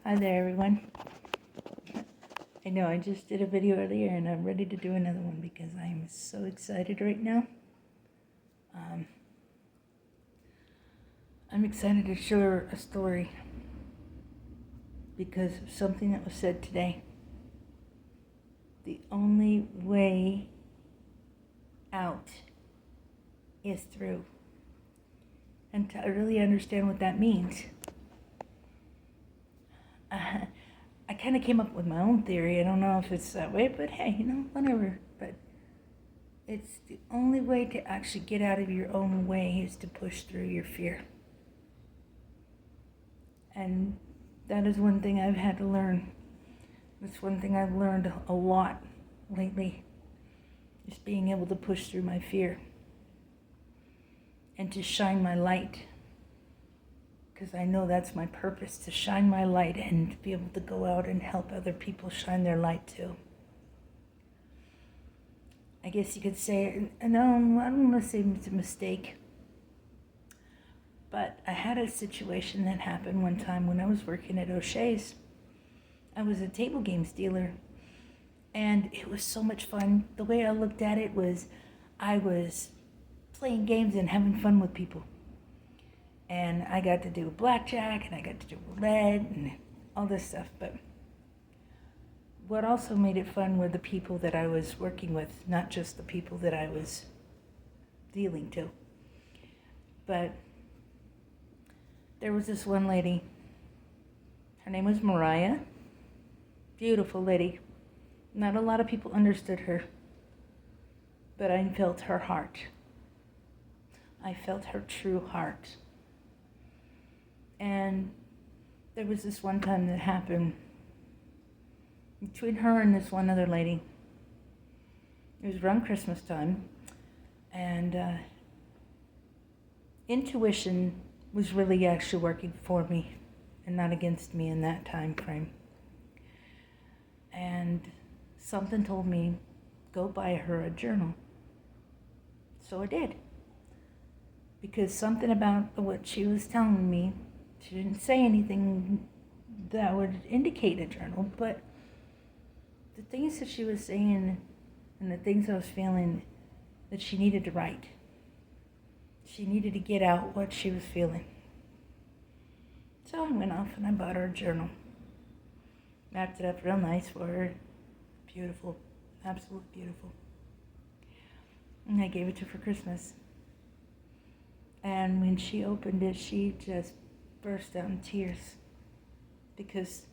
Hi there, everyone. I know I just did a video earlier and I'm ready to do another one because I am so excited right now. I'm excited to share a story because of something that was said today. The only way out is through. And to really understand what that means, I kind of came up with my own theory. I don't know if it's that way, but hey, whatever. But it's the only way to actually get out of your own way is to push through your fear. And that is one thing I've had to learn. That's one thing I've learned a lot lately, is being able to push through my fear and to shine my light. Because I know that's my purpose, to shine my light and to be able to go out and help other people shine their light too. I guess you could say, no, I don't want to say it's a mistake, but I had a situation that happened one time when I was working at O'Shea's. I was a table games dealer, and it was so much fun. The way I looked at it was I was playing games and having fun with people. And I got to do blackjack, and I got to do roulette, and all this stuff. But what also made it fun were the people that I was working with, not just the people that I was dealing to. But there was this one lady. Her name was Mariah. Beautiful lady. Not a lot of people understood her, but I felt her heart. I felt her true heart. And there was this one time that happened between her and this one other lady. It was around Christmas time, and intuition was really actually working for me and not against me in that time frame. And something told me, go buy her a journal. So I did. Because something about what she was telling me, she didn't say anything that would indicate a journal, but the things that she was saying and the things I was feeling, that she needed to write. She needed to get out what she was feeling. So I went off and I bought her a journal. Wrapped it up real nice for her. Beautiful. Absolutely beautiful. And I gave it to her for Christmas. And when she opened it, she just burst out in tears. Because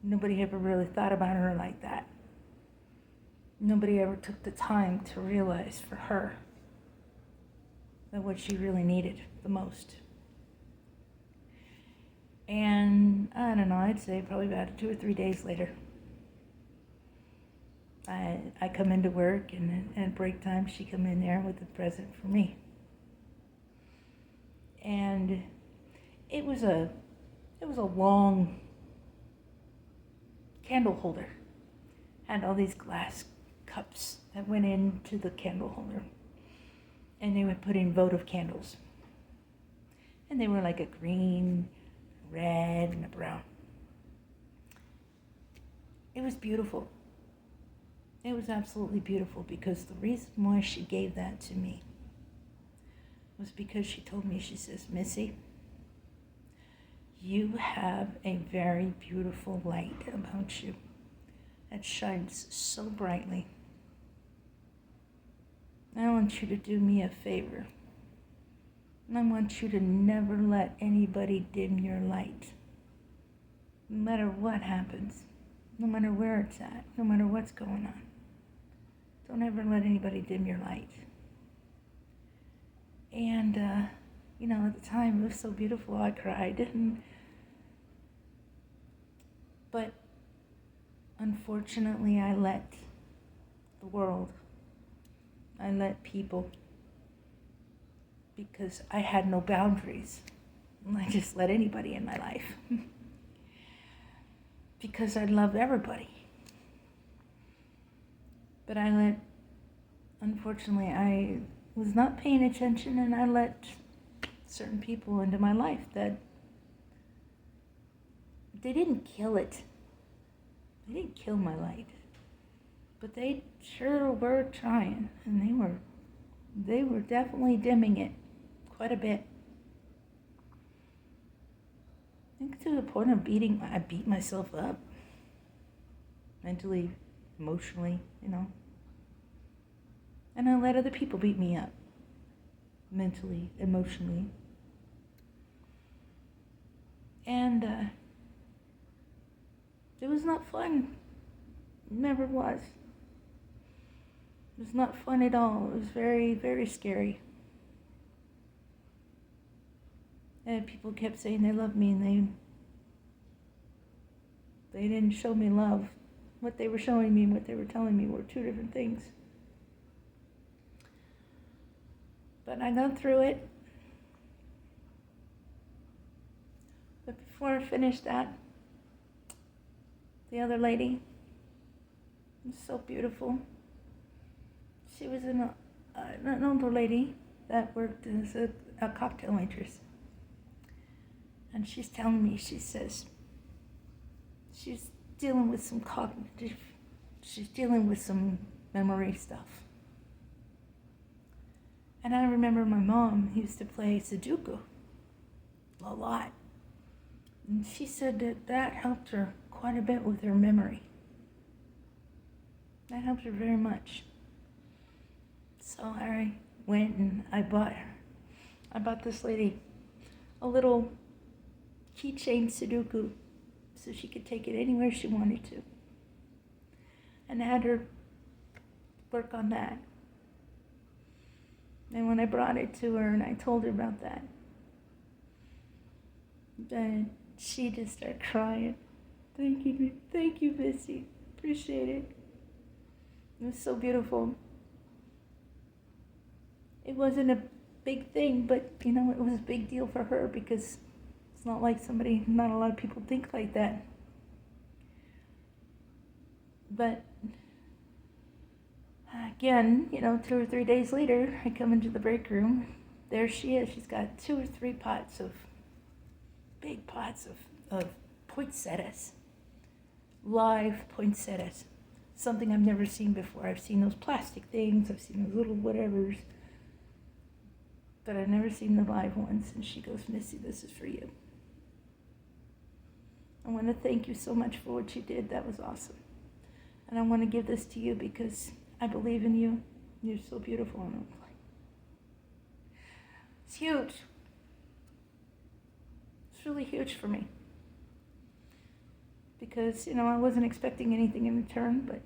nobody ever really thought about her like that. Nobody ever took the time to realize for her that what she really needed the most. And I don't know, I'd say probably about 2 or 3 days later, I come into work, and at break time she come in there with a present for me. And it was a long candle holder. Had all these glass cups that went into the candle holder. And they would put in votive candles. And they were like a green, red, and a brown. It was beautiful. It was absolutely beautiful, because the reason why she gave that to me was because she told me, she says, Missy, you have a very beautiful light about you that shines so brightly. I want you to do me a favor. And I want you to never let anybody dim your light. No matter what happens, no matter where it's at, no matter what's going on. Don't ever let anybody dim your light. And, at the time it was so beautiful, I cried. But unfortunately, I let the world, I let people, because I had no boundaries. I just let anybody in my life. Because I love everybody. But unfortunately, I was not paying attention, and I let certain people into my life that They didn't kill it. They didn't kill my light. But they sure were trying, and they were definitely dimming it quite a bit. I think to the point of I beat myself up. Mentally, emotionally, And I let other people beat me up. Mentally, emotionally. And it was not fun. It never was. It was not fun at all. It was very, very scary. And people kept saying they loved me, and they didn't show me love. What they were showing me and what they were telling me were two different things. But I got through it. But before I finished that, the other lady was so beautiful. She was an older lady that worked as a cocktail waitress. And she's telling me, she says, she's dealing with some she's dealing with some memory stuff. And I remember my mom used to play Sudoku a lot. And she said that helped her quite a bit with her memory. That helped her very much. So I went and I bought this lady a little keychain Sudoku so she could take it anywhere she wanted to. And I had her work on that. And when I brought it to her and I told her about that, then she just started crying. Thank you, Missy. Appreciate it. It was so beautiful. It wasn't a big thing, but it was a big deal for her because it's not like not a lot of people think like that. But again, 2 or 3 days later, I come into the break room. There she is. She's got 2 or 3 big pots of poinsettias. Live poinsettias. Something I've never seen before. I've seen those plastic things. I've seen those little whatevers. But I've never seen the live ones. And she goes, Missy, this is for you. I want to thank you so much for what you did. That was awesome. And I want to give this to you because I believe in you. You're so beautiful. And I'm like, it's huge. It's really huge for me. Because, I wasn't expecting anything in return, but,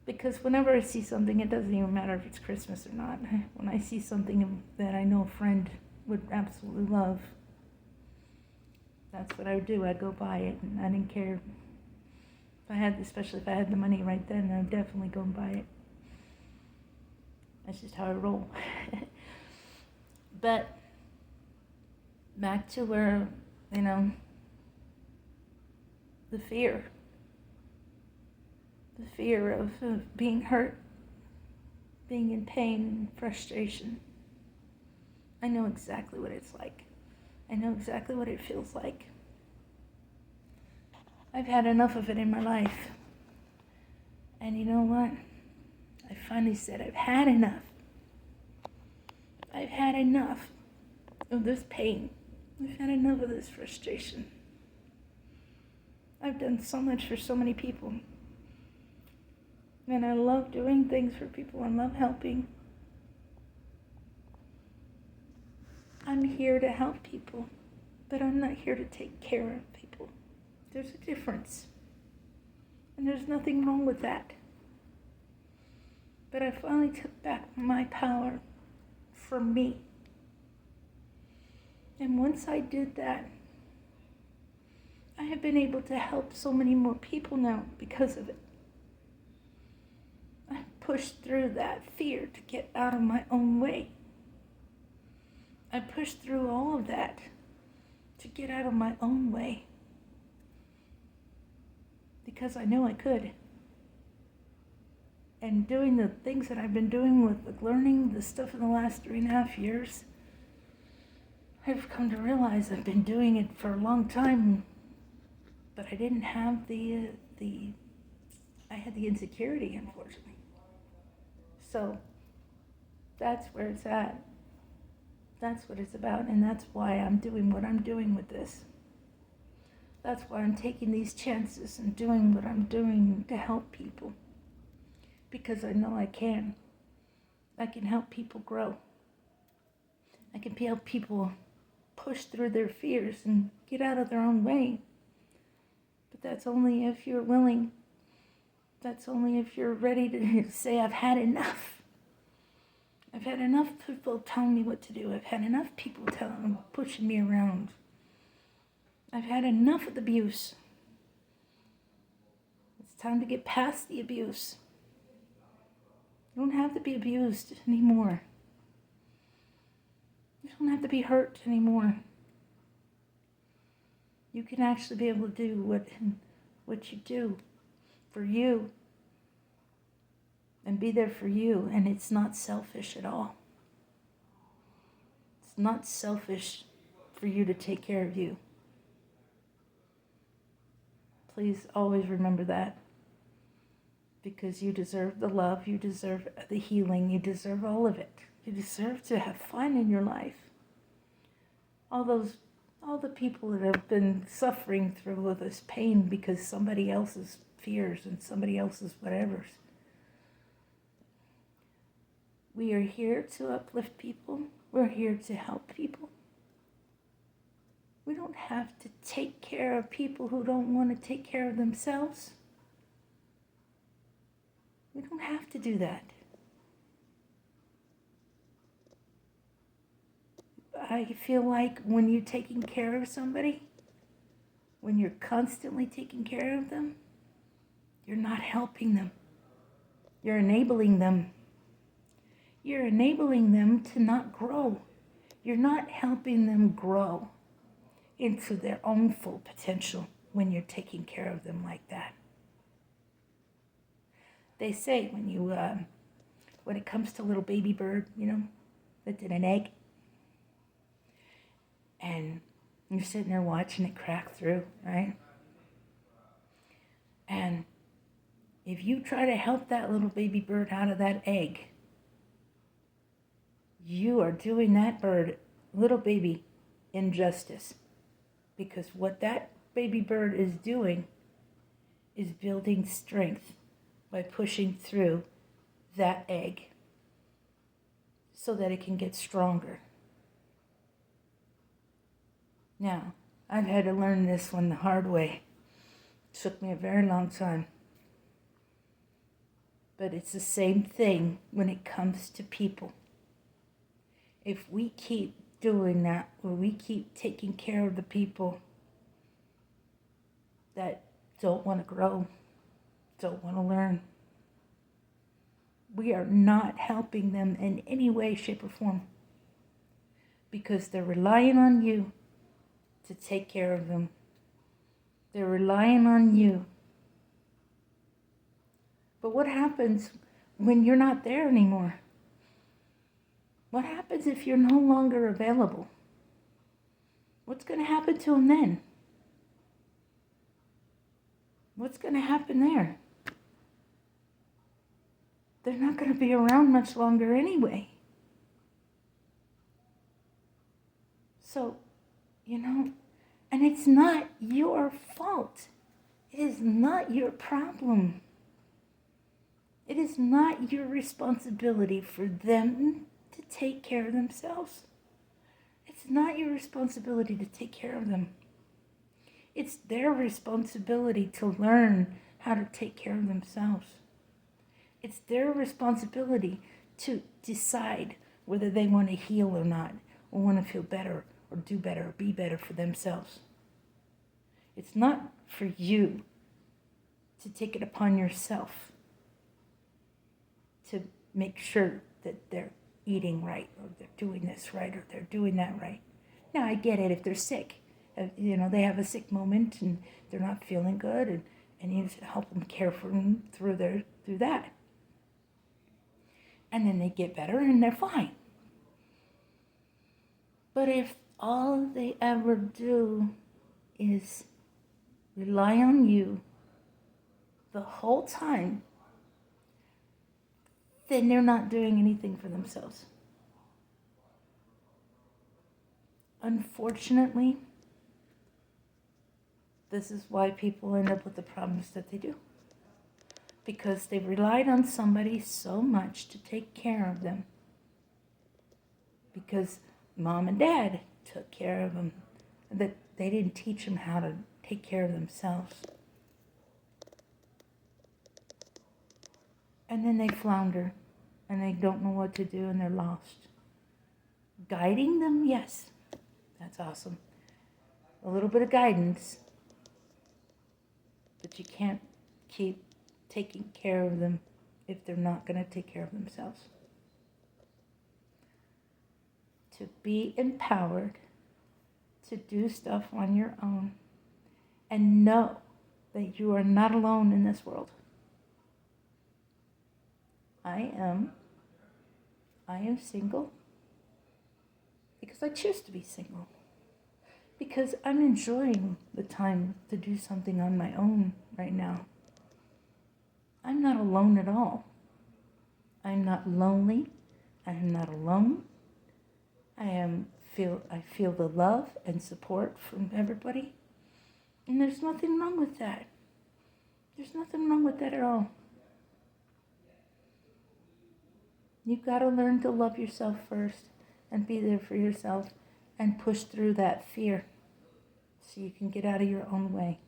because whenever I see something, it doesn't even matter if it's Christmas or not. When I see something that I know a friend would absolutely love, that's what I would do. I'd go buy it, and I didn't care. Especially if I had the money right then, I'd definitely go and buy it. That's just how I roll. But back to where, the fear of being hurt, being in pain and frustration. I know exactly what it's like. I know exactly what it feels like. I've had enough of it in my life. And you know what? I finally said I've had enough. I've had enough of this pain. I've had enough of this frustration. I've done so much for so many people. And I love doing things for people. I love helping. I'm here to help people, but I'm not here to take care of people. There's a difference. And there's nothing wrong with that. But I finally took back my power for me. And once I did that, I have been able to help so many more people now because of it. I pushed through that fear to get out of my own way. I pushed through all of that to get out of my own way. Because I knew I could. And doing the things that I've been doing with learning the stuff in the last 3.5 years, I've come to realize I've been doing it for a long time, but I didn't have I had the insecurity, unfortunately. So that's where it's at. That's what it's about, and that's why I'm doing what I'm doing with this. That's why I'm taking these chances and doing what I'm doing to help people. Because I know I can. I can help people grow. I can help people push through their fears and get out of their own way. But that's only if you're willing. That's only if you're ready to say, I've had enough. I've had enough people telling me what to do. I've had enough people pushing me around. I've had enough of the abuse. It's time to get past the abuse. You don't have to be abused anymore. You don't have to be hurt anymore. You can actually be able to do what you do for you and be there for you, and it's not selfish at all. It's not selfish for you to take care of you. Please always remember that, because you deserve the love, you deserve the healing, you deserve all of it. You deserve to have fun in your life. All the people that have been suffering through all this pain because somebody else's fears and somebody else's whatevers. We are here to uplift people. We're here to help people. We don't have to take care of people who don't want to take care of themselves. We don't have to do that. I feel like when you're taking care of somebody, when you're constantly taking care of them, you're not helping them. You're enabling them. You're enabling them to not grow. You're not helping them grow into their own full potential when you're taking care of them like that. They say when it comes to little baby bird, that's in an egg, and you're sitting there watching it crack through, right? And if you try to help that little baby bird out of that egg, you are doing that little baby, injustice. Because what that baby bird is doing is building strength by pushing through that egg so that it can get stronger. Now, I've had to learn this one the hard way. It took me a very long time. But it's the same thing when it comes to people. If we keep doing that, or we keep taking care of the people that don't want to grow, don't want to learn, we are not helping them in any way, shape, or form, because they're relying on you to take care of them. They're relying on you. But what happens when you're not there anymore? What happens if you're no longer available? What's going to happen to them then? What's going to happen there? They're not going to be around much longer anyway. So, and it's not your fault. It is not your problem. It is not your responsibility for them to take care of themselves. It's not your responsibility to take care of them. It's their responsibility to learn how to take care of themselves. It's their responsibility to decide whether they want to heal or not, or want to feel better, or do better, or be better for themselves. It's not for you to take it upon yourself to make sure that they're eating right, or they're doing this right, or they're doing that right. Now, I get it if they're sick. They have a sick moment and they're not feeling good, and you just help them care for them through that. And then they get better and they're fine. But if all they ever do is rely on you the whole time, then they're not doing anything for themselves. Unfortunately, this is why people end up with the problems that they do. Because they've relied on somebody so much to take care of them. Because mom and dad took care of them, that they didn't teach them how to take care of themselves. And then they flounder, and they don't know what to do, and they're lost. Guiding them, yes, that's awesome. A little bit of guidance, but you can't keep taking care of them if they're not going to take care of themselves. To be empowered to do stuff on your own and know that you are not alone in this world. I am single because I choose to be single. Because I'm enjoying the time to do something on my own right now. I'm not alone at all. I'm not lonely. I am not alone. I feel the love and support from everybody. And there's nothing wrong with that. There's nothing wrong with that at all. You've got to learn to love yourself first and be there for yourself and push through that fear so you can get out of your own way.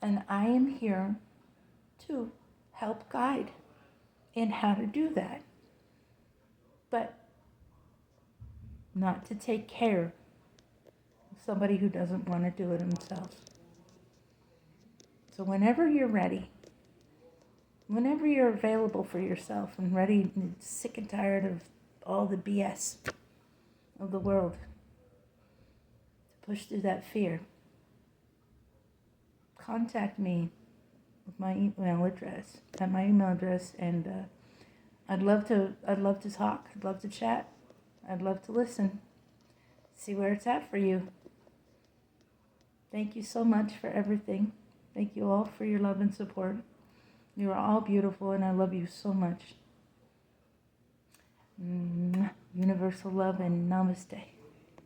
And I am here to help guide in how to do that. But not to take care of somebody who doesn't want to do it themselves. So whenever you're ready, whenever you're available for yourself and ready and sick and tired of all the BS of the world, to push through that fear, contact me with my email address, and I'd love to talk. I'd love to chat. I'd love to listen. See where it's at for you. Thank you so much for everything. Thank you all for your love and support. You are all beautiful, and I love you so much. Universal love and namaste.